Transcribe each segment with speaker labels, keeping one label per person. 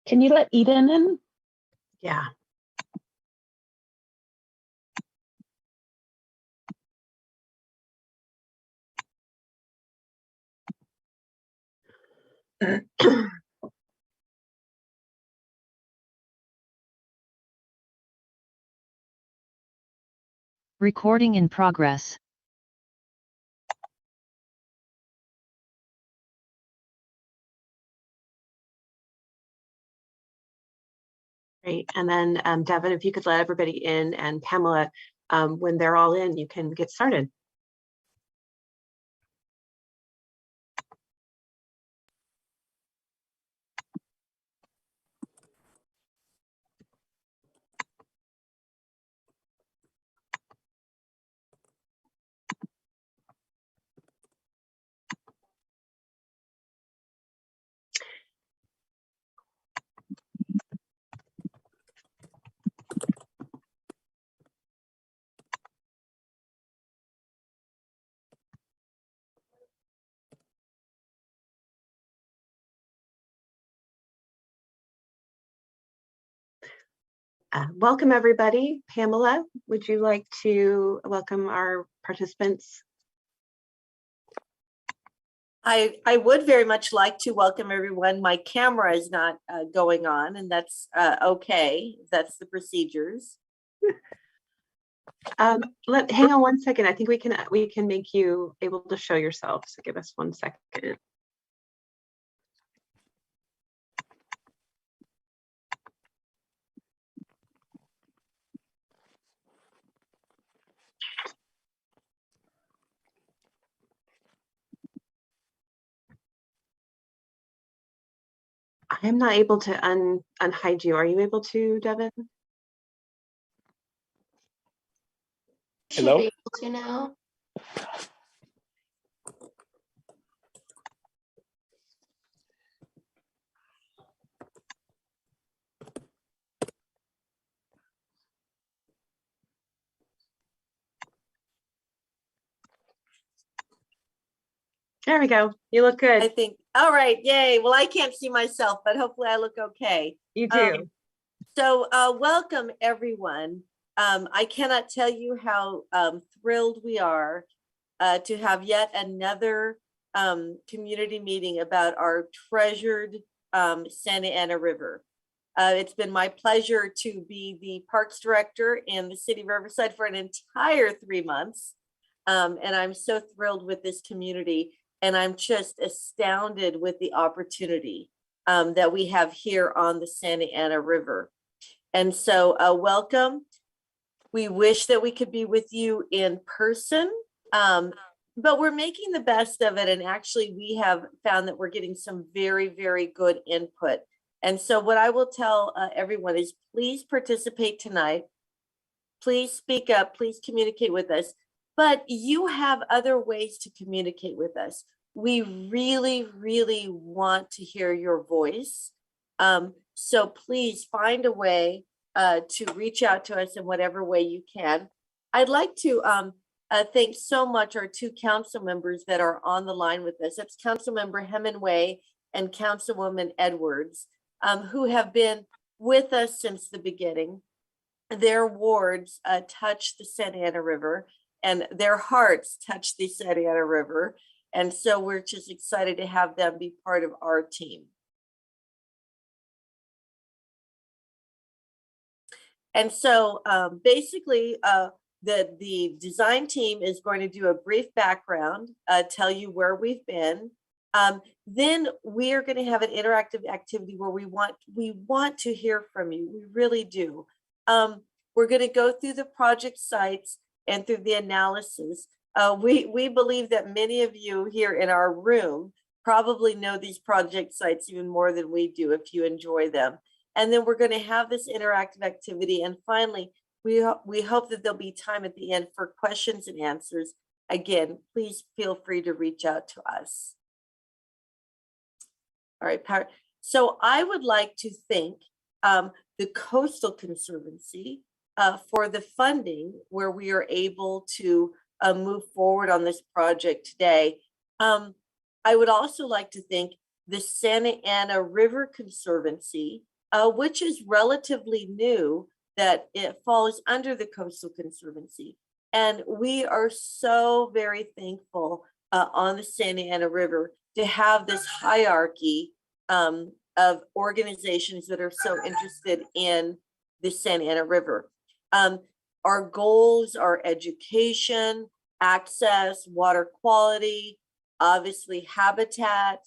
Speaker 1: Can you let Eden in?
Speaker 2: Yeah.
Speaker 3: Recording in progress.
Speaker 2: Great. And then Devin, if you could let everybody in, and Pamela, when they're all in, you can get started. Welcome, everybody. Pamela, would you like to welcome our participants?
Speaker 4: I would very much like to welcome everyone. My camera is not going on, and that's okay. That's the procedures.
Speaker 2: Hang on one second. I think we can make you able to show yourself. So give us 1 second. I am not able to unhide you. Are you able to, Devin?
Speaker 5: Hello?
Speaker 6: Should be able to now.
Speaker 2: There we go. You look good.
Speaker 4: I think, all right, yay. Well, I can't see myself, but hopefully I look okay.
Speaker 2: You do.
Speaker 4: So welcome, everyone. I cannot tell you how thrilled we are to have yet another community meeting about our treasured Santa Ana River. It's been my pleasure to be the Parks Director in the City of Riverside for an entire 3 months. And I'm so thrilled with this community. And I'm just astounded with the opportunity that we have here on the Santa Ana River. And so welcome. We wish that we could be with you in person, but we're making the best of it. And actually, we have found that we're getting some very, very good input. And so what I will tell everyone is please participate tonight. Please speak up. Please communicate with us. But you have other ways to communicate with us. We really, really want to hear your voice. So please find a way to reach out to us in whatever way you can. I'd like to thank so much our 2 council members that are on the line with us. That's Councilmember Hemingway and Councilwoman Edwards, who have been with us since the beginning. Their wards touch the Santa Ana River, and their hearts touch the Santa Ana River. And so we're just excited to have them be part of our team. And so basically, the design team is going to do a brief background, tell you where we've been. Then we are going to have an interactive activity where we want to hear from you. We really do. We're going to go through the project sites and through the analysis. We believe that many of you here in our room probably know these project sites even more than we do if you enjoy them. And then we're going to have this interactive activity. And finally, we hope that there'll be time at the end for questions and answers. Again, please feel free to reach out to us. All right, so I would like to thank the Coastal Conservancy for the funding where we are able to move forward on this project today. I would also like to thank the Santa Ana River Conservancy which is relatively new, that it falls under the Coastal Conservancy. And we are so very thankful on the Santa Ana River to have this hierarchy of organizations that are so interested in the Santa Ana River. Our goals are education, access, water quality, obviously habitat,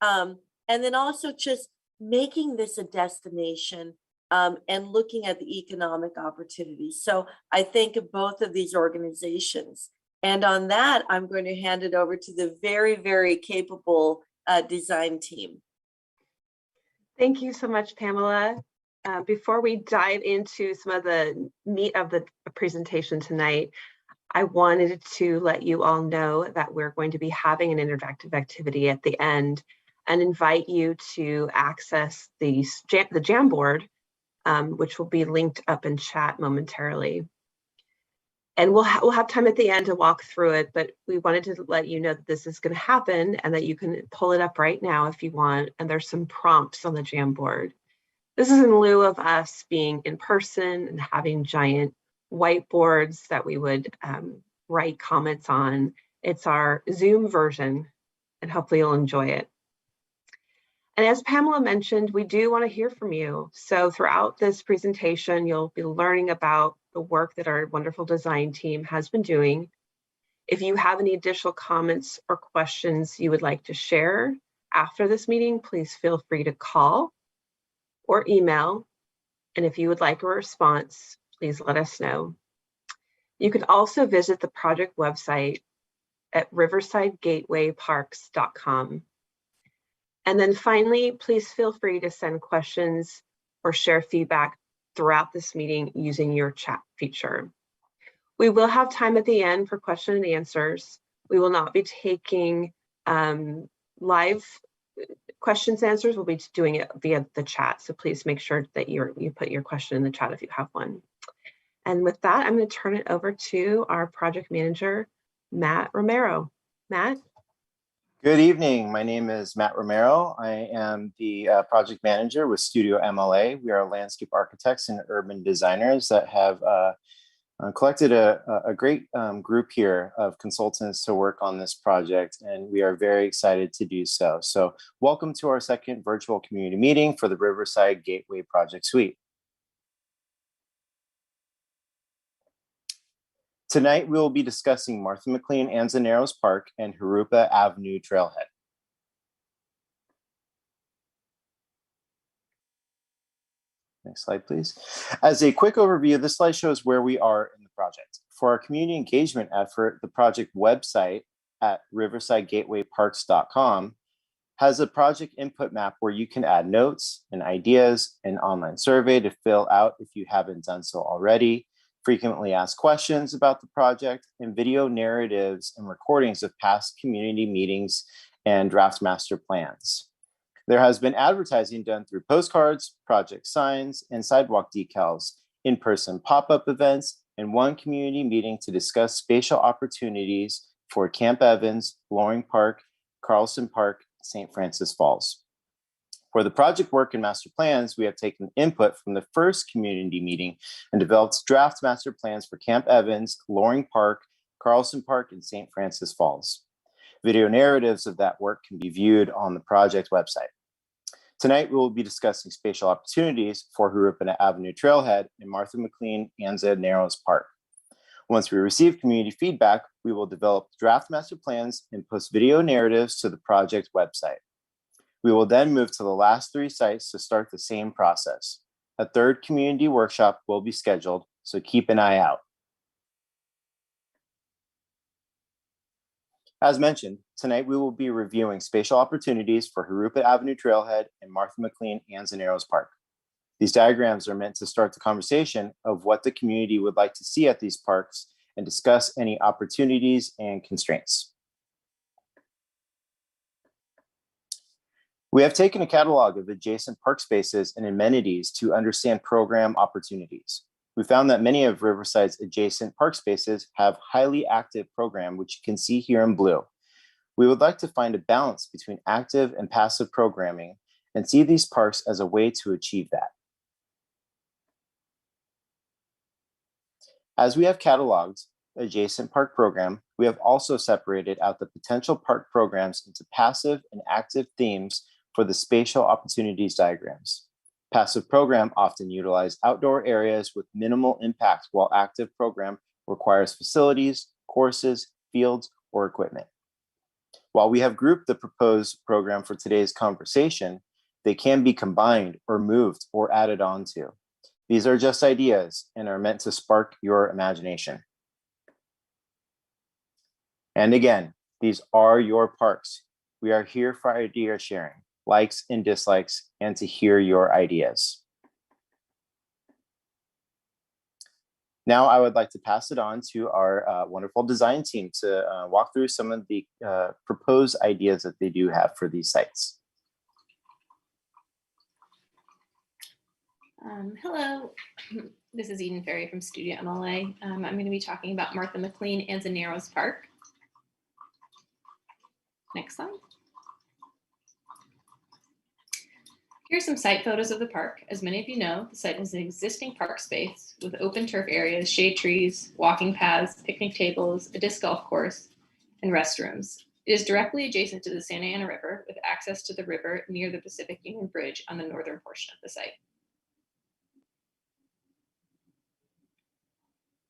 Speaker 4: and then also just making this a destination and looking at the economic opportunities. So I thank both of these organizations. And on that, I'm going to hand it over to the very, very capable design team.
Speaker 2: Thank you so much, Pamela. Before we dive into some of the meat of the presentation tonight, I wanted to let you all know that we're going to be having an interactive activity at the end and invite you to access the Jamboard, which will be linked up in chat momentarily. And we'll have time at the end to walk through it, but we wanted to let you know that this is going to happen and that you can pull it up right now if you want. And there's some prompts on the Jamboard. This is in lieu of us being in person and having giant whiteboards that we would write comments on. It's our Zoom version, and hopefully you'll enjoy it. And as Pamela mentioned, we do want to hear from you. So throughout this presentation, you'll be learning about the work that our wonderful design team has been doing. If you have any additional comments or questions you would like to share after this meeting, please feel free to call or email. And if you would like a response, please let us know. You can also visit the project website at riversidegatewayparks.com. And then finally, please feel free to send questions or share feedback throughout this meeting using your chat feature. We will have time at the end for question and answers. We will not be taking live questions and answers. We'll be doing it via the chat. So please make sure that you put your question in the chat if you have one. And with that, I'm going to turn it over to our project manager, Matt Romero. Matt?
Speaker 1: Good evening. My name is Matt Romero. I am the project manager with Studio MLA. We are landscape architects and urban designers that have collected a great group here of consultants to work on this project, and we are very excited to do so. So welcome to our second virtual community meeting for the Riverside Gateway Project Suite. Tonight, we will be discussing Martha McLean Anza Narrows Park and Jurupa Avenue Trailhead. Next slide, please. As a quick overview, this slide shows where we are in the project. For our community engagement effort, the project website at riversidegatewayparks.com has a project input map where you can add notes and ideas, an online survey to fill out if you haven't done so already, frequently asked questions about the project, and video narratives and recordings of past community meetings and draft master plans. There has been advertising done through postcards, project signs, and sidewalk decals, in-person pop-up events, and one community meeting to discuss spatial opportunities for Camp Evans, Loring Park, Carlson Park, St. Francis Falls. For the project work and master plans, we have taken input from the first community meeting and developed draft master plans for Camp Evans, Loring Park, Carlson Park, and St. Francis Falls. Video narratives of that work can be viewed on the project website. Tonight, we will be discussing spatial opportunities for Jurupa Avenue Trailhead and Martha McLean Anza Narrows Park. Once we receive community feedback, we will develop draft master plans and post video narratives to the project website. We will then move to the last 3 sites to start the same process. A third community workshop will be scheduled, so keep an eye out. As mentioned, tonight we will be reviewing spatial opportunities for Jurupa Avenue Trailhead and Martha McLean Anza Narrows Park. These diagrams are meant to start the conversation of what the community would like to see at these parks and discuss any opportunities and constraints. We have taken a catalog of adjacent park spaces and amenities to understand program opportunities. We found that many of Riverside's adjacent park spaces have highly active program, which you can see here in blue. We would like to find a balance between active and passive programming and see these parks as a way to achieve that. As we have cataloged adjacent park program, we have also separated out the potential park programs into passive and active themes for the spatial opportunities diagrams. Passive program often utilize outdoor areas with minimal impact, while active program requires facilities, courses, fields, or equipment. While we have grouped the proposed program for today's conversation, they can be combined or moved or added on to. These are just ideas and are meant to spark your imagination. And again, these are your parks. We are here for idea sharing, likes and dislikes, and to hear your ideas. Now I would like to pass it on to our wonderful design team to walk through some of the proposed ideas that they do have for these sites.
Speaker 5: Hello, this is Eden Ferry from Studio MLA. I'm going to be talking about Martha McLean Anza-Narrows Park. Next slide. Here's some site photos of the park. As many of you know, the site is an existing park space with open turf areas, shade trees, walking paths, picnic tables, a disc golf course, and restrooms. It is directly adjacent to the Santa Ana River with access to the river near the Pacific Union Bridge on the northern portion of the site.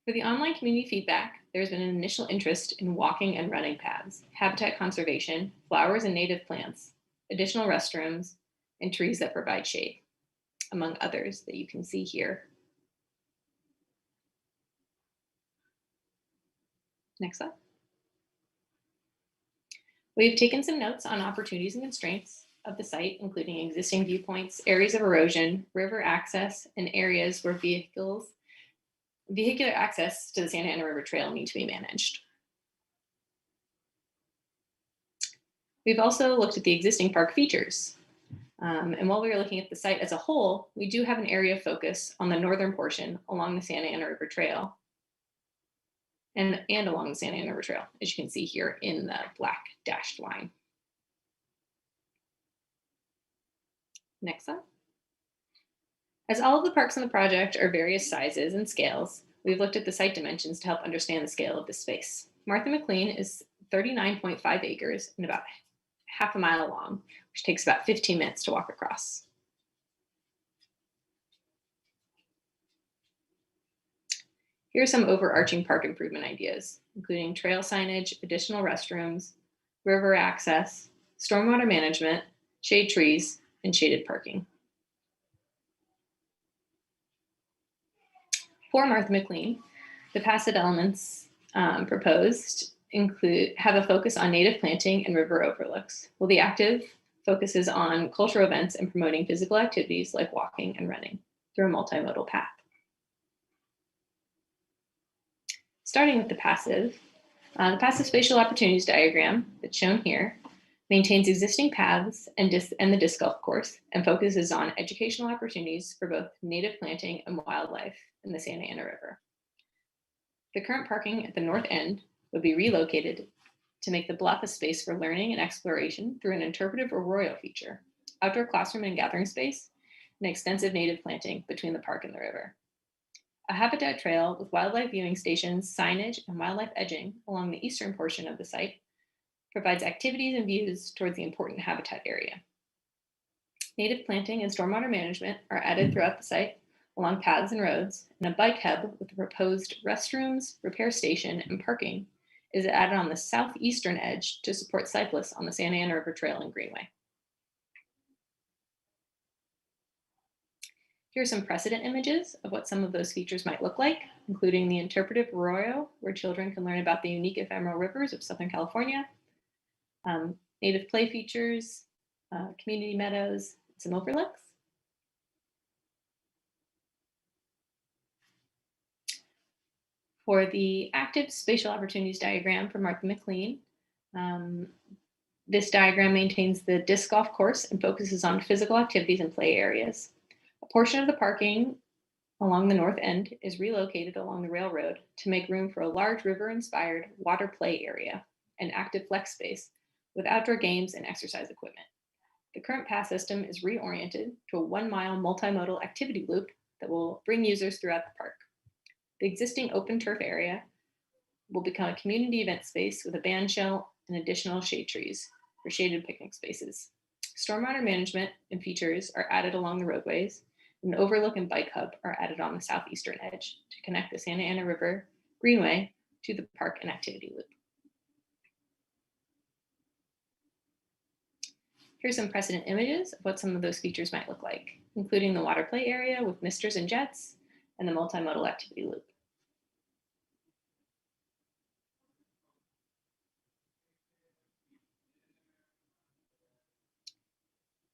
Speaker 5: For the online community feedback, there's been an initial interest in walking and running paths, habitat conservation, flowers and native plants, additional restrooms, and trees that provide shade, among others that you can see here. Next slide. We've taken some notes on opportunities and constraints of the site, including existing viewpoints, areas of erosion, river access, and areas where vehicular access to the Santa Ana River Trail need to be managed. We've also looked at the existing park features. And while we were looking at the site as a whole, we do have an area of focus on the northern portion along the Santa Ana River Trail and along the Santa Ana River Trail, as you can see here in the black dashed line. Next slide. As all of the parks in the project are various sizes and scales, we've looked at the site dimensions to help understand the scale of this space. Martha McLean is 39.5 acres and about half a mile long, which takes about 15 minutes to walk across. Here are some overarching park improvement ideas, including trail signage, additional restrooms, river access, stormwater management, shade trees, and shaded parking. For Martha McLean, the passive elements proposed have a focus on native planting and river overlooks, while the active focuses on cultural events and promoting physical activities like walking and running through a multimodal path. Starting with the passive spatial opportunities diagram that's shown here maintains existing paths and the disc golf course and focuses on educational opportunities for both native planting and wildlife in the Santa Ana River. The current parking at the north end would be relocated to make the bluff a space for learning and exploration through an interpretive arroyo feature, outdoor classroom and gathering space, and extensive native planting between the park and the river. A habitat trail with wildlife viewing stations, signage, and wildlife edging along the eastern portion of the site provides activities and views towards the important habitat area. Native planting and stormwater management are added throughout the site along paths and roads, and a bike hub with the proposed restrooms, repair station, and parking is added on the southeastern edge to support cyclists on the Santa Ana River Trail and Greenway. Here are some precedent images of what some of those features might look like, including the interpretive arroyo, where children can learn about the unique ephemeral rivers of Southern California, native play features, community meadows, some overlooks. For the active spatial opportunities diagram for Martha McLean, this diagram maintains the disc golf course and focuses on physical activities and play areas. A portion of the parking along the north end is relocated along the railroad to make room for a large river-inspired water play area and active flex space with outdoor games and exercise equipment. The current path system is reoriented to a 1-mile multimodal activity loop that will bring users throughout the park. The existing open turf area will become a community event space with a band shell and additional shade trees for shaded picnic spaces. Stormwater management and features are added along the roadways. An overlook and bike hub are added on the southeastern edge to connect the Santa Ana River Greenway to the park and activity loop. Here's some precedent images of what some of those features might look like, including the water play area with misters and jets and the multimodal activity loop.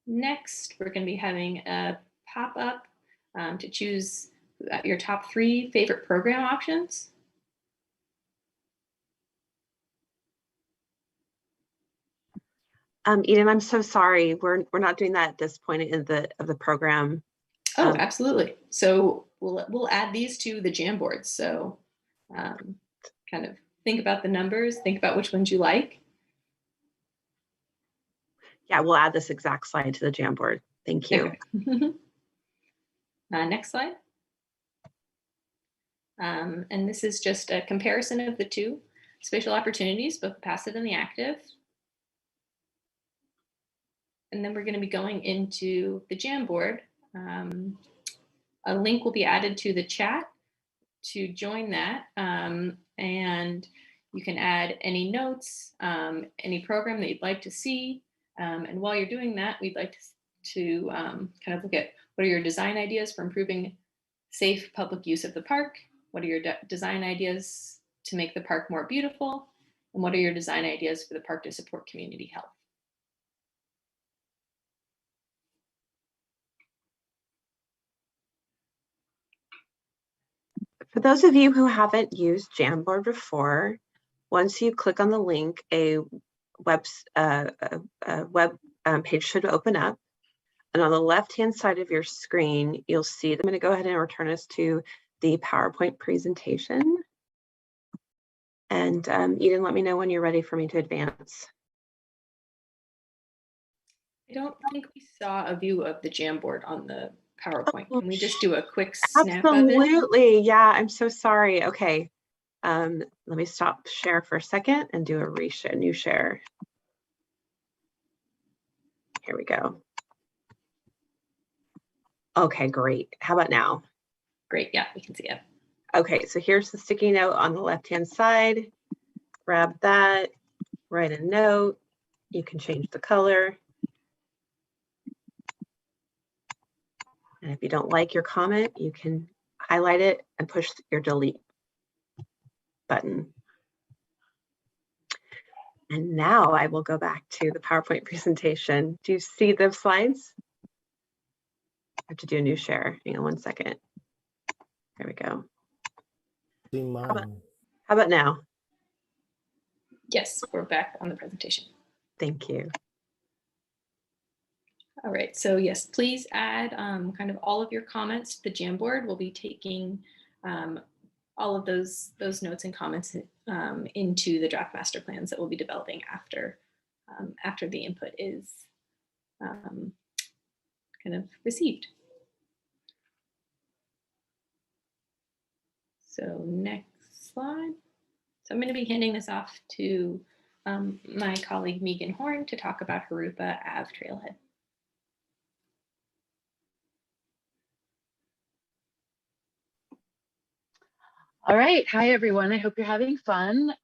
Speaker 5: Next, we're going to be having a pop-up to choose your top 3 favorite program options.
Speaker 2: Eden, I'm so sorry. We're not doing that at this point in the program.
Speaker 5: Oh, absolutely. So we'll add these to the Jamboard. So kind of think about the numbers, think about which ones you like.
Speaker 2: Yeah, we'll add this exact slide to the Jamboard. Thank you.
Speaker 5: Okay. Next slide. And this is just a comparison of the 2 spatial opportunities, both the passive and the active. And then we're going to be going into the Jamboard. A link will be added to the chat to join that. And you can add any notes, any program that you'd like to see. And while you're doing that, we'd like to kind of look at what are your design ideas for improving safe public use of the park? What are your design ideas to make the park more beautiful? And what are your design ideas for the park to support community health?
Speaker 2: For those of you who haven't used Jamboard before, once you click on the link, a web page should open up. And on the left-hand side of your screen, you'll see, I'm going to go ahead and return us to the PowerPoint presentation. And Eden, let me know when you're ready for me to advance.
Speaker 5: I don't think we saw a view of the Jamboard on the PowerPoint. Can we just do a quick snap of it?
Speaker 2: Absolutely. Yeah, I'm so sorry. Okay. Let me stop share for a second and do a reshare, new share. Here we go. Okay, great. How about now?
Speaker 5: Great. Yeah, we can see it.
Speaker 2: Okay, so here's the sticky note on the left-hand side. Grab that, write a note. You can change the color. And if you don't like your comment, you can highlight it and push your delete button. And now I will go back to the PowerPoint presentation. Do you see the slides? I have to do a new share. Hang on 1 second. There we go. How about now?
Speaker 5: Yes, we're back on the presentation.
Speaker 2: Thank you.
Speaker 5: All right, so yes, please add kind of all of your comments to the Jamboard. We'll be taking all of those notes and comments into the draft master plans that we'll be developing after the input is kind of received. So next slide. So I'm going to be handing this off to my colleague Megan Horn to talk about Harupa Ave Trailhead.
Speaker 6: All right. Hi, everyone. I hope you're having fun.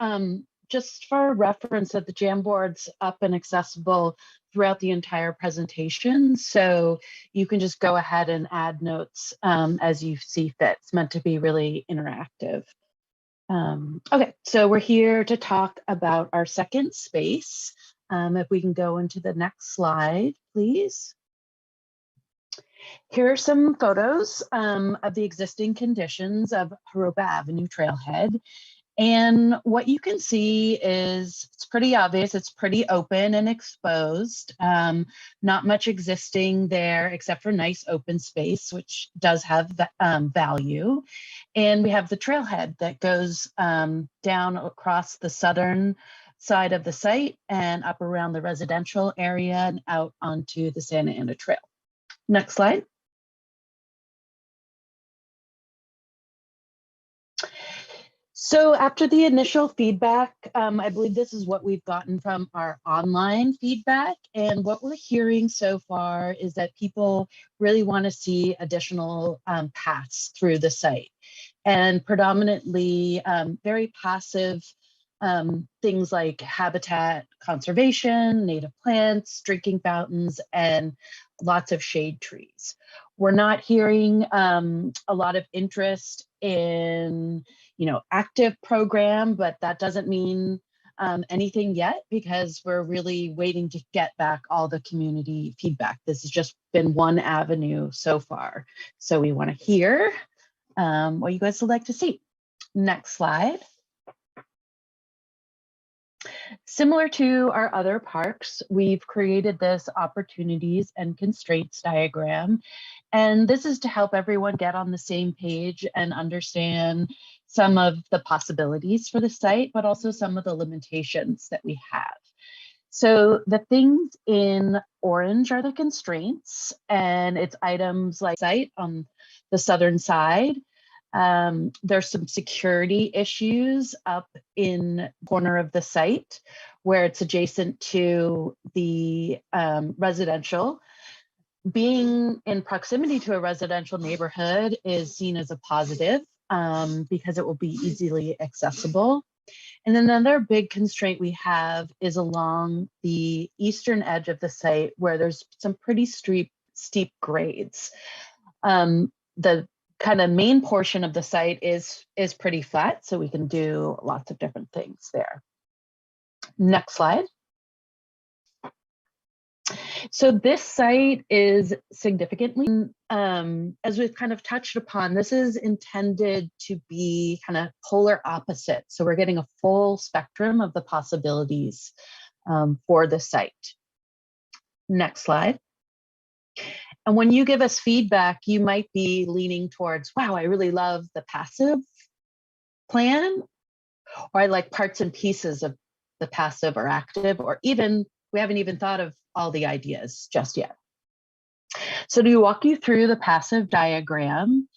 Speaker 6: Just for reference, that the Jamboard's up and accessible throughout the entire presentation. So you can just go ahead and add notes as you see fit. It's meant to be really interactive. Okay, so we're here to talk about our second space. If we can go into the next slide, please. Here are some photos of the existing conditions of Harupa Avenue Trailhead. And what you can see is it's pretty obvious. It's pretty open and exposed. Not much existing there except for nice open space, which does have value. And we have the trailhead that goes down across the southern side of the site and up around the residential area and out onto the Santa Ana Trail. Next slide. So after the initial feedback, I believe this is what we've gotten from our online feedback. And what we're hearing so far is that people really want to see additional paths through the site, and predominantly very passive things like habitat conservation, native plants, drinking fountains, and lots of shade trees. We're not hearing a lot of interest in, active program, but that doesn't mean anything yet, because we're really waiting to get back all the community feedback. This has just been one avenue so far. So we want to hear what you guys would like to see. Next slide. Similar to our other parks, we've created this opportunities and constraints diagram. And this is to help everyone get on the same page and understand some of the possibilities for the site, but also some of the limitations that we have. So the things in orange are the constraints, and it's items like site on the southern side. There's some security issues up in the corner of the site where it's adjacent to the residential. Being in proximity to a residential neighborhood is seen as a positive because it will be easily accessible. And then another big constraint we have is along the eastern edge of the site where there's some pretty steep grades. The kind of main portion of the site is pretty flat, so we can do lots of different things there. Next slide. So this site is significantly, as we've kind of touched upon, this is intended to be kind of polar opposite. So we're getting a full spectrum of the possibilities for the site. Next slide. And when you give us feedback, you might be leaning towards, wow, I really love the passive plan, or I like parts and pieces of the passive or active, or even, we haven't even thought of all the ideas just yet. So to walk you through the passive diagram,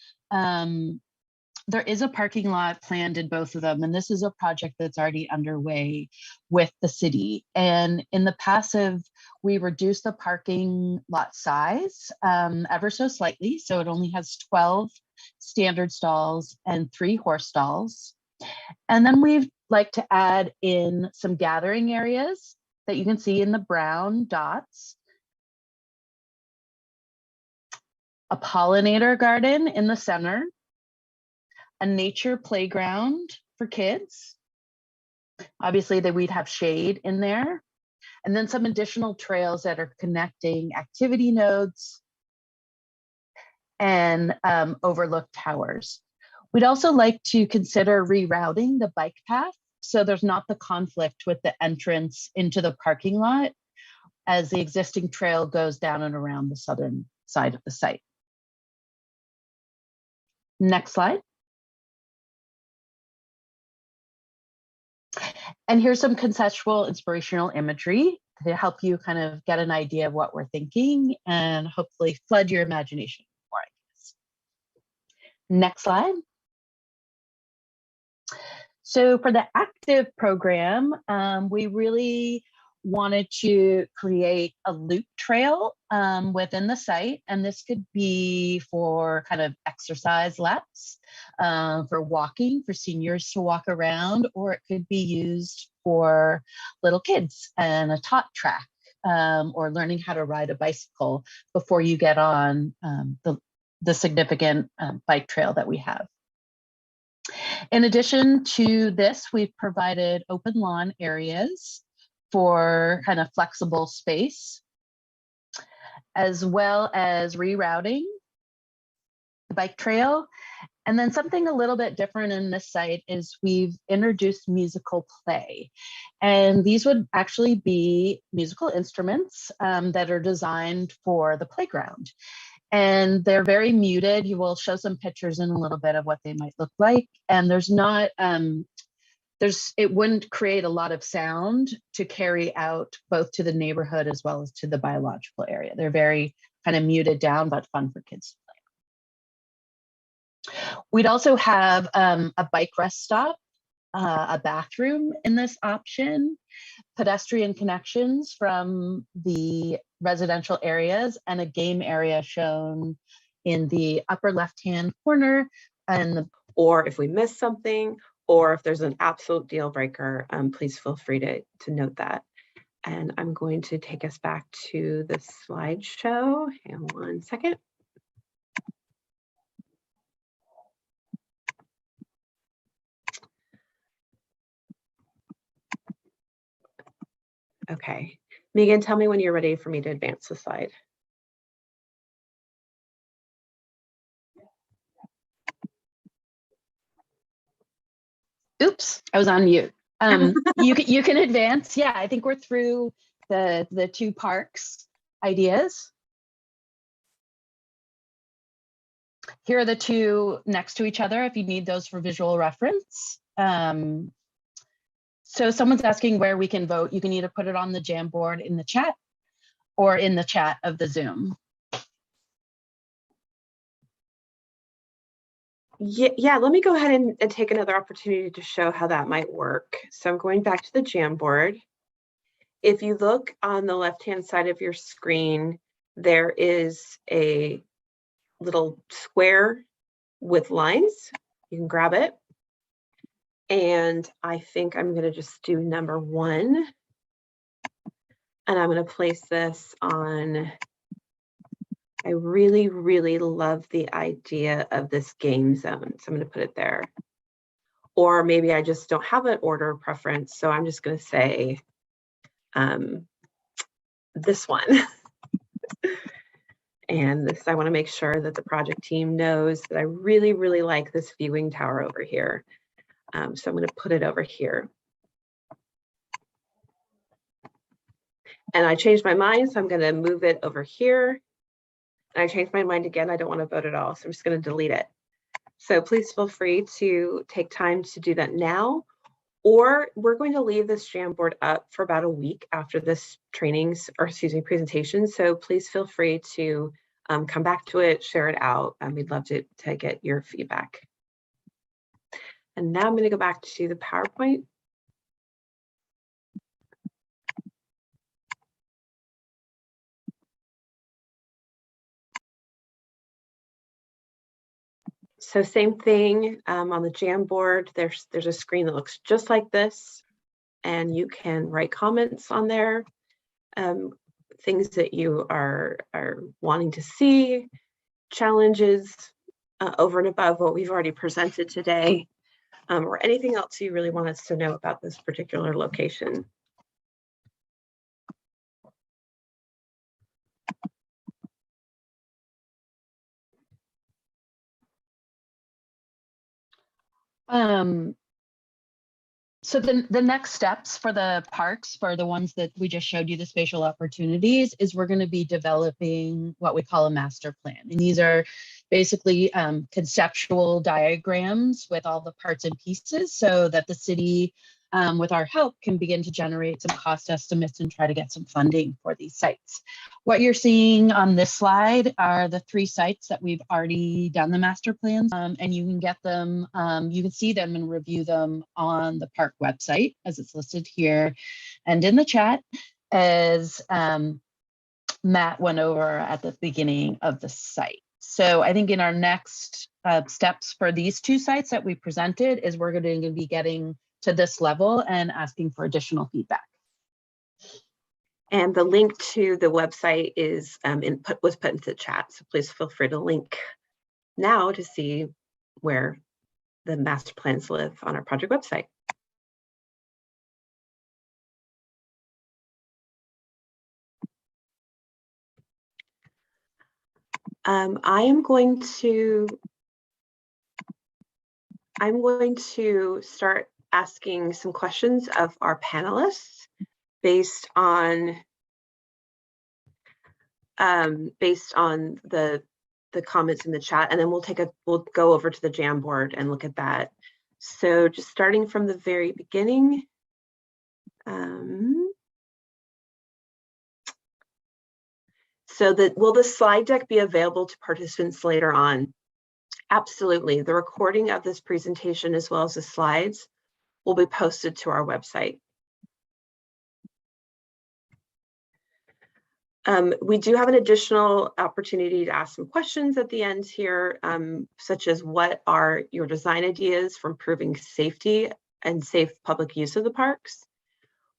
Speaker 6: there is a parking lot planned in both of them, and this is a project that's already underway with the city. And in the passive, we reduced the parking lot size ever so slightly. So it only has 12 standard stalls and 3 horse stalls. And then we'd like to add in some gathering areas that you can see in the brown dots. A pollinator garden in the center, a nature playground for kids. Obviously, that we'd have shade in there. And then some additional trails that are connecting activity nodes and overlook towers. We'd also like to consider rerouting the bike path so there's not the conflict with the entrance into the parking lot as the existing trail goes down and around the southern side of the site. Next slide. And here's some conceptual inspirational imagery to help you kind of get an idea of what we're thinking and hopefully flood your imagination with more ideas. Next slide. So for the active program, we really wanted to create a loop trail within the site. And this could be for kind of exercise laps, for walking, for seniors to walk around, or it could be used for little kids and a tot track, or learning how to ride a bicycle before you get on the significant bike trail that we have. In addition to this, we've provided open lawn areas for kind of flexible space, as well as rerouting the bike trail. And then something a little bit different in this site is we've introduced musical play. And these would actually be musical instruments that are designed for the playground. And they're very muted. You will show some pictures in a little bit of what they might look like. And there's not, it wouldn't create a lot of sound to carry out both to the neighborhood as well as to the biological area. They're very kind of muted down, but fun for kids to play. We'd also have a bike rest stop a bathroom in this option, pedestrian connections from the residential areas, and a game area shown in the upper left-hand corner. And
Speaker 2: Or if we miss something, or if there's an absolute deal breaker, please feel free to note that. And I'm going to take us back to the slideshow. Hang on one second. Okay, Megan, tell me when you're ready for me to advance the slide.
Speaker 6: oops, I was on mute. You can advance. Yeah, I think we're through the 2 parks ideas. Here are the 2 next to each other if you need those for visual reference. So someone's asking where we can vote. You can either put it on the Jamboard in the chat or in the chat of the Zoom.
Speaker 2: Yeah, let me go ahead and take another opportunity to show how that might work. So I'm going back to the Jamboard. If you look on the left-hand side of your screen, there is a little square with lines. You can grab it. And I think I'm going to just do number 1. And I'm going to place this on. I really, really love the idea of this game zone. So I'm going to put it there. Or maybe I just don't have an order preference. So I'm just going to say this one. And this, I want to make sure that the project team knows that I really, really like this viewing tower over here. So I'm going to put it over here. And I changed my mind, so I'm going to move it over here. And I changed my mind again. I don't want to vote at all, so I'm just going to delete it. So please feel free to take time to do that now, or we're going to leave this Jamboard up for about a week after this presentation. So please feel free to come back to it, share it out. We'd love to get your feedback. And now I'm going to go back to the PowerPoint. So same thing on the Jamboard. There's a screen that looks just like this, and you can write comments on there, things that you are wanting to see, challenges over and above what we've already presented today, or anything else you really want us to know about this particular location.
Speaker 6: So the next steps for the parks, for the ones that we just showed you, the spatial opportunities, is we're going to be developing what we call a master plan. And these are basically conceptual diagrams with all the parts and pieces so that the city, with our help, can begin to generate some cost estimates and try to get some funding for these sites. What you're seeing on this slide are the 3 sites that we've already done the master plans, and you can get them, you can see them and review them on the park website as it's listed here and in the chat, as Matt went over at the beginning of the site. So I think in our next steps for these 2 sites that we presented is we're going to be getting to this level and asking for additional feedback.
Speaker 2: And the link to the website is was put into the chat. So please feel free to link now to see where the master plans live on our project website. I'm going to start asking some questions of our panelists based on the comments in the chat, and then we'll go over to the Jamboard and look at that. So just starting from the very beginning. Will the slide deck be available to participants later on? Absolutely. The recording of this presentation, as well as the slides, will be posted to our website. We do have an additional opportunity to ask some questions at the end here, such as what are your design ideas for improving safety and safe public use of the parks?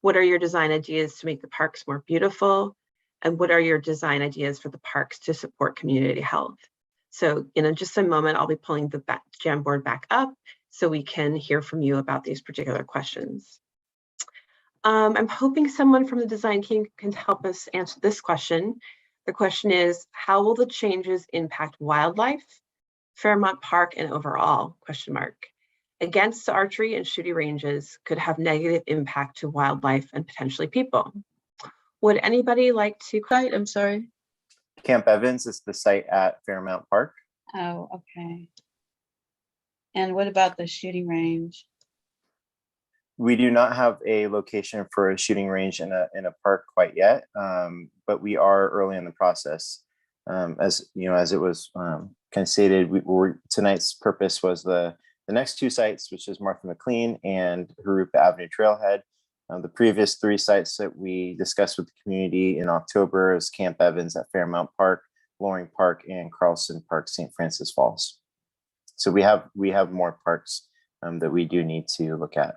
Speaker 2: What are your design ideas to make the parks more beautiful? And what are your design ideas for the parks to support community health? So in just a moment, I'll be pulling the Jamboard back up so we can hear from you about these particular questions. I'm hoping someone from the design team can help us answer this question. The question is, how will the changes impact wildlife, Fairmount Park, and overall, ? Against the archery and shooting ranges could have negative impact to wildlife and potentially people. Would anybody like to?
Speaker 7: Site, I'm sorry.
Speaker 1: Camp Evans is the site at Fairmount Park.
Speaker 7: Oh, okay. And what about the shooting range?
Speaker 1: We do not have a location for a shooting range in a park quite yet, but we are early in the process. As you know, as it was kind of stated, tonight's purpose was the next two sites, which is Martha McLean and Harupa Avenue Trailhead. The previous three sites that we discussed with the community in October is Camp Evans at Fairmount Park, Loring Park, and Carlson Park, St. Francis Falls. So we have more parks that we do need to look at.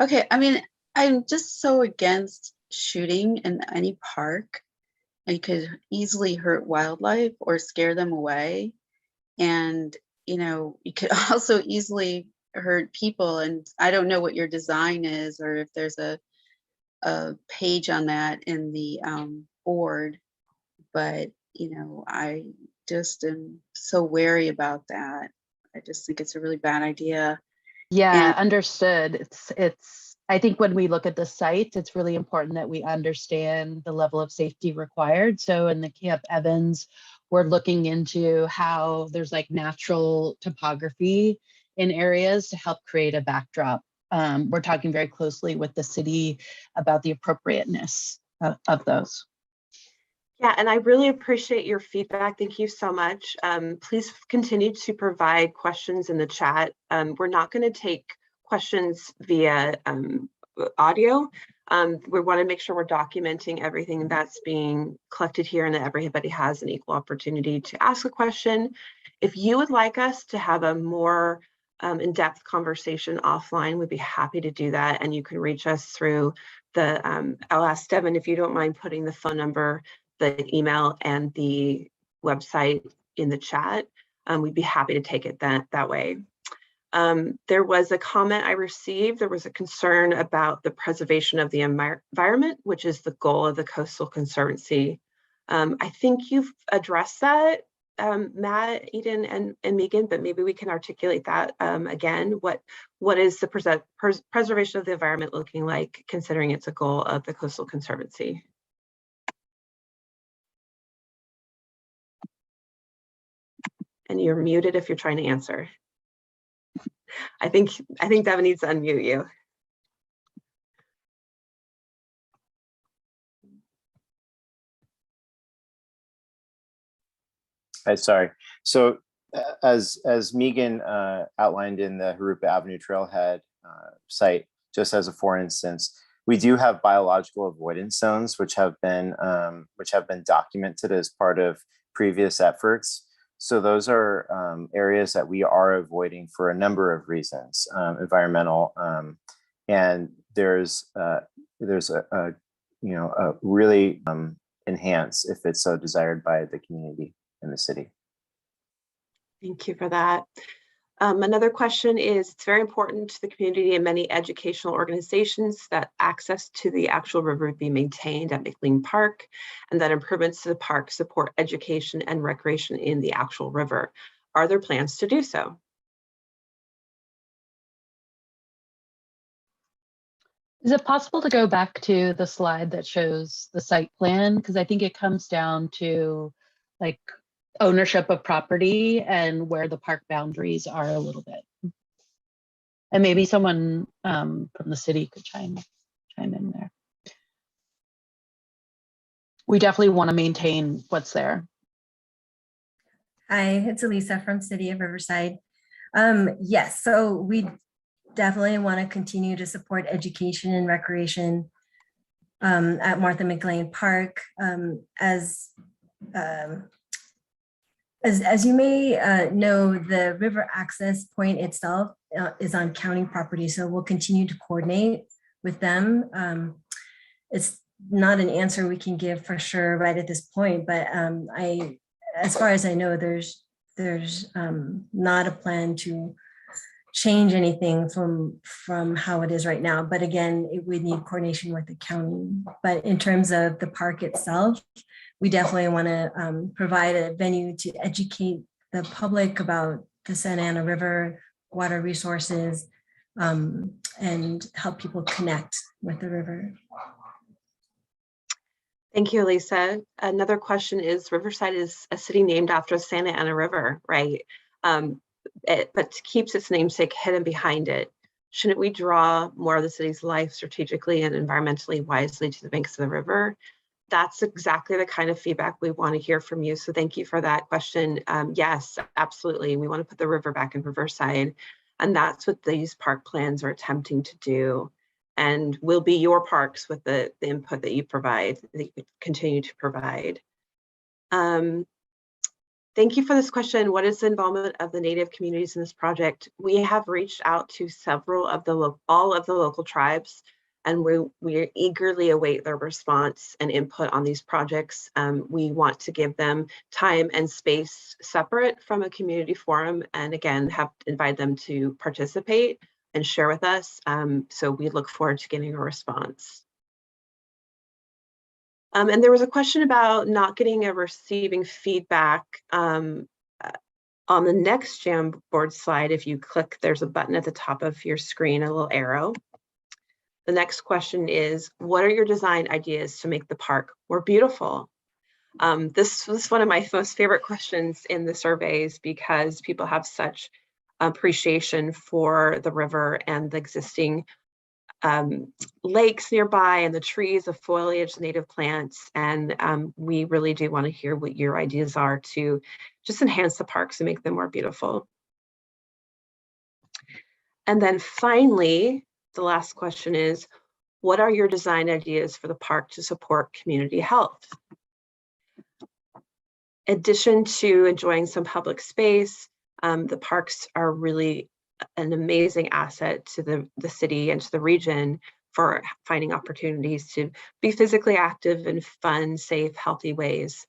Speaker 7: Okay, I mean, I'm just so against shooting in any park. It could easily hurt wildlife or scare them away. And, you know, you could also easily hurt people. And I don't know what your design is or if there's a page on that in the board, but, you know, I just am so wary about that. I just think it's a really bad idea.
Speaker 6: Yeah,
Speaker 7: And-
Speaker 6: understood. I think when we look at the sites, it's really important that we understand the level of safety required. So in the Camp Evans, we're looking into how there's like natural topography in areas to help create a backdrop. We're talking very closely with the city about the appropriateness of those.
Speaker 2: Yeah, and I really appreciate your feedback. Thank you so much. Please continue to provide questions in the chat. We're not going to take questions via audio. We want to make sure we're documenting everything that's being collected here and that everybody has an equal opportunity to ask a question. If you would like us to have a more in-depth conversation offline, we'd be happy to do that. And you can reach us through the, I'll ask Devin if you don't mind putting the phone number, the email, and the website in the chat. We'd be happy to take it that way. There was a comment I received. There was a concern about the preservation of the environment, which is the goal of the Coastal Conservancy. I think you've addressed that, Matt, Eden, and Megan, but maybe we can articulate that again. What is the preservation of the environment looking like, considering it's a goal of the Coastal Conservancy? And you're muted if you're trying to answer. I think Devin needs to unmute you.
Speaker 1: Sorry. So as Megan outlined in the Harupa Avenue Trailhead site, just as a for instance, we do have biological avoidance zones, which have been documented as part of previous efforts. So those are areas that we are avoiding for a number of reasons, environmental, and there's a really enhance if it's so desired by the community in the city.
Speaker 2: Thank you for that. Another question is, it's very important to the community and many educational organizations that access to the actual river be maintained at McLean Park, and that improvements to the park support education and recreation in the actual river. Are there plans to do so?
Speaker 6: Is it possible to go back to the slide that shows the site plan? Because I think it comes down to like ownership of property and where the park boundaries are a little bit. And maybe someone from the city could chime in there. We definitely want to maintain what's there.
Speaker 8: Hi, it's Elisa from City of Riverside. Yes, so definitely want to continue to support education and recreation at Martha McLean Park. Um, as you may know, the river access point itself is on county property, so we'll continue to coordinate with them. It's not an answer we can give for sure right at this point, but as far as I know, there's not a plan to change anything from how it is right now. But again, it would need coordination with the county. But in terms of the park itself, we definitely want to provide a venue to educate the public about the Santa Ana River, water resources, and help people connect with the river.
Speaker 2: Thank you, Lisa. Another question is, Riverside is a city named after the Santa Ana River, right? But keeps its namesake hidden behind it. Shouldn't we draw more of the city's life strategically and environmentally wisely to the banks of the river? That's exactly the kind of feedback we want to hear from you. So thank you for that question. Yes, absolutely. We want to put the river back in Riverside. And that's what these park plans are attempting to do. And will be your parks with the input that you provide, that you continue to provide. Thank you for this question. What is the involvement of the Native communities in this project? We have reached out to all of the local tribes, and we eagerly await their response and input on these projects. We want to give them time and space separate from a community forum, and again, have invited them to participate and share with us. So we look forward to getting a response. And there was a question about not getting or receiving feedback. On the next Jamboard slide, if you click, there's a button at the top of your screen, a little arrow. The next question is, what are your design ideas to make the park more beautiful? This was one of my most favorite questions in the surveys because people have such appreciation for the river and the existing lakes nearby and the trees, the foliage, native plants. And we really do want to hear what your ideas are to just enhance the parks and make them more beautiful. And then finally, the last question is, what are your design ideas for the park to support community health? In addition to enjoying some public space, the parks are really an amazing asset to the city and to the region for finding opportunities to be physically active in fun, safe, healthy ways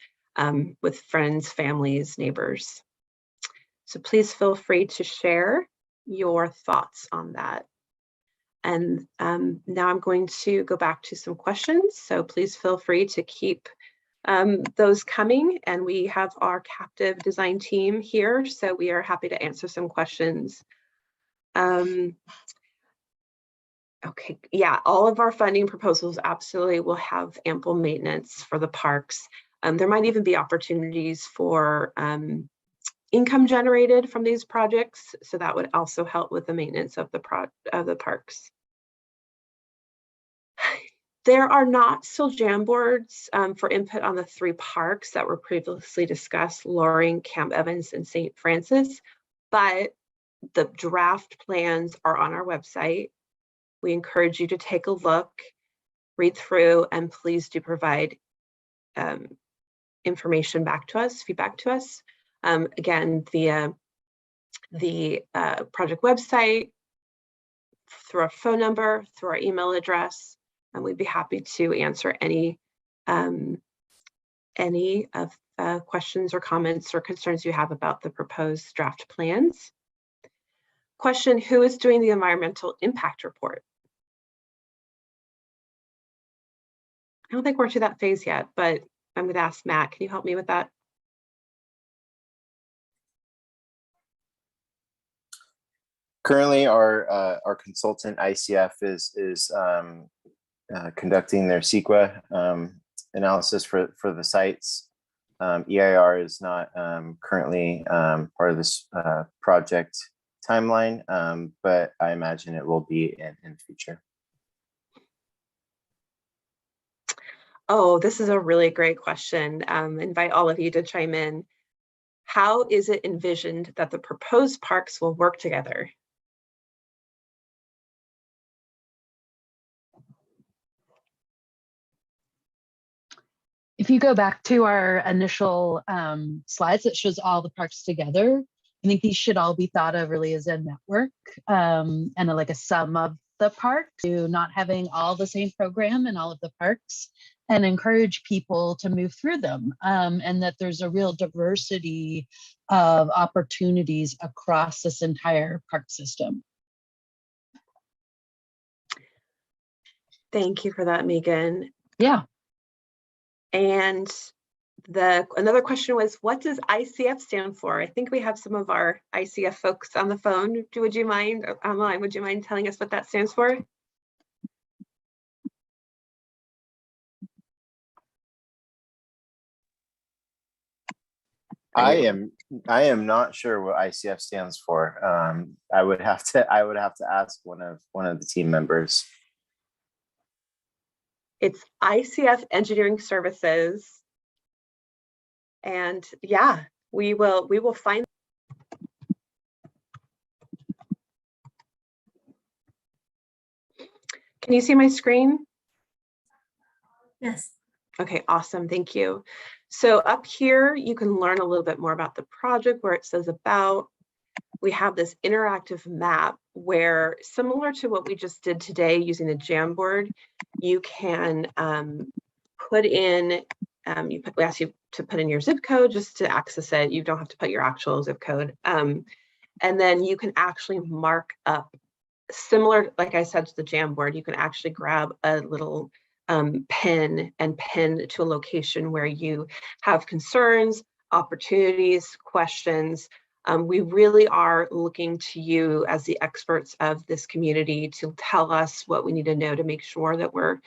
Speaker 2: with friends, families, neighbors. So please feel free to share your thoughts on that. And now I'm going to go back to some questions. So please feel free to keep those coming. And we have our captive design team here, so we are happy to answer some questions. Okay, yeah, all of our funding proposals absolutely will have ample maintenance for the parks. There might even be opportunities for income generated from these projects, so that would also help with the maintenance of the parks. There are not still Jamboards for input on the 3 parks that were previously discussed, Loring, Camp Evans, and St. Francis, but the draft plans are on our website. We encourage you to take a look, read through, and please do provide information back to us, feedback to us. Again, via the project website, through our phone number, through our email address, and we'd be happy to answer any of questions or comments or concerns you have about the proposed draft plans. Question, who is doing the environmental impact report? I don't think we're to that phase yet, but I'm going to ask Matt. Can you help me with that?
Speaker 1: Currently, our consultant ICF is conducting their CEQA analysis for the sites. EIR is not currently part of this project timeline, but I imagine it will be in the future.
Speaker 2: Oh, this is a really great question. Invite all of you to chime in. How is it envisioned that the proposed parks will work together?
Speaker 6: If you go back to our initial slides that shows all the parks together, I think these should all be thought of really as a network and like a sum of the park, to not having all the same program in all of the parks, and encourage people to move through them, and that there's a real diversity of opportunities across this entire park system.
Speaker 2: Thank you for that, Megan.
Speaker 6: Yeah.
Speaker 2: And another question was, what does ICF stand for? I think we have some of our ICF folks on the phone. Would you mind, online, would you mind telling us what that stands for?
Speaker 1: I am not sure what ICF stands for. I would have to ask one of the team members.
Speaker 2: It's ICF Engineering Services. And yeah, we will find. Can you see my screen?
Speaker 8: Yes.
Speaker 2: Okay, awesome, thank you. So up here, you can learn a little bit more about the project, where it says about. We have this interactive map where, similar to what we just did today using the Jamboard, you can put in, we ask you to put in your zip code just to access it. You don't have to put your actual zip code. And then you can actually mark up, similar, like I said, to the Jamboard, you can actually grab a little pen and pin to a location where you have concerns, opportunities, questions. We really are looking to you as the experts of this community to tell us what we need to know to make sure that we're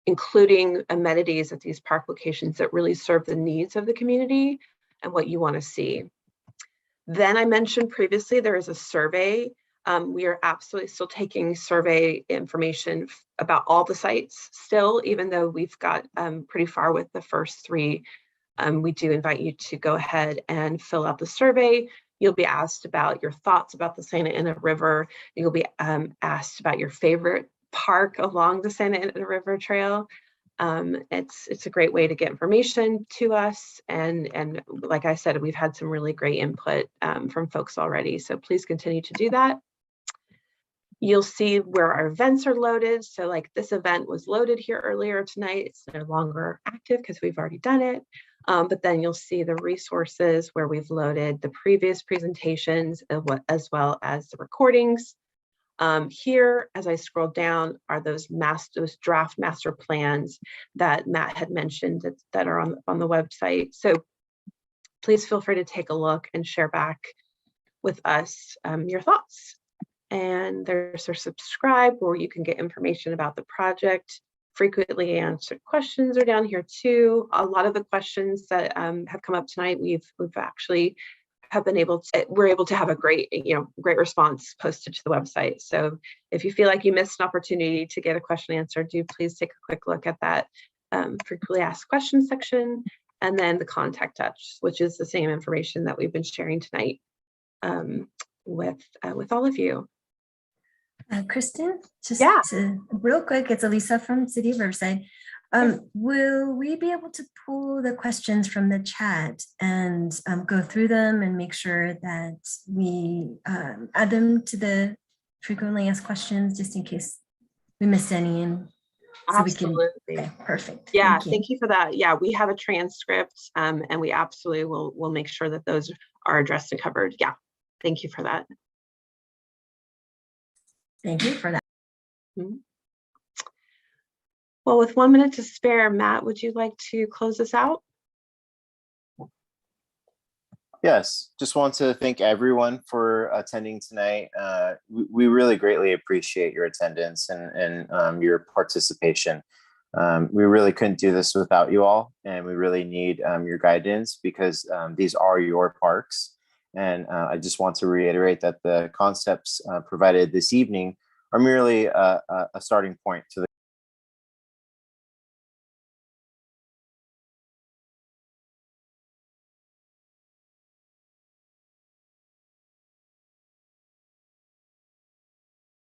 Speaker 2: including amenities at these park locations that really serve the needs of the community and what you want to see. Then I mentioned previously, there is a survey. We are absolutely still taking survey information about all the sites still, even though we've got pretty far with the first three. We do invite you to go ahead and fill out the survey. You'll be asked about your thoughts about the Santa Ana River. You'll be asked about your favorite park along the Santa Ana River Trail. It's a great way to get information to us. And like I said, we've had some really great input from folks already. So please continue to do that. You'll see where our events are loaded. So like this event was loaded here earlier tonight. It's no longer active because we've already done it. But then you'll see the resources where we've loaded the previous presentations as well as the recordings. Here, as I scroll down, are those draft master plans that Matt had mentioned that are on the website. So please feel free to take a look and share back with us your thoughts. And there's our subscribe, where you can get information about the project. Frequently answered questions are down here too. A lot of the questions that have come up tonight, we've actually we're able to have a great response posted to the website. So if you feel like you missed an opportunity to get a question answered, do please take a quick look at that frequently asked questions section, and then the contact us, which is the same information that we've been sharing tonight with all of you.
Speaker 8: Kristen, just
Speaker 2: Yeah.
Speaker 8: real quick, it's Elisa from City of Riverside. Will we be able to pull the questions from the chat and go through them and make sure that we add them to the frequently asked questions, just in case we missed any? And so
Speaker 2: Absolutely.
Speaker 8: okay, perfect.
Speaker 2: Yeah, thank you for that. Yeah, we have a transcript and we absolutely will make sure that those are addressed and covered. Yeah, thank you for that.
Speaker 8: Thank you for that.
Speaker 2: Mm-hmm. Well, with 1 minute to spare, Matt, would you like to close this out?
Speaker 1: Yes, just want to thank everyone for attending tonight. We really greatly appreciate your attendance and your participation. We really couldn't do this without you all, and we really need your guidance, because these are your parks. And I just want to reiterate that the concepts provided this evening are merely a starting point to the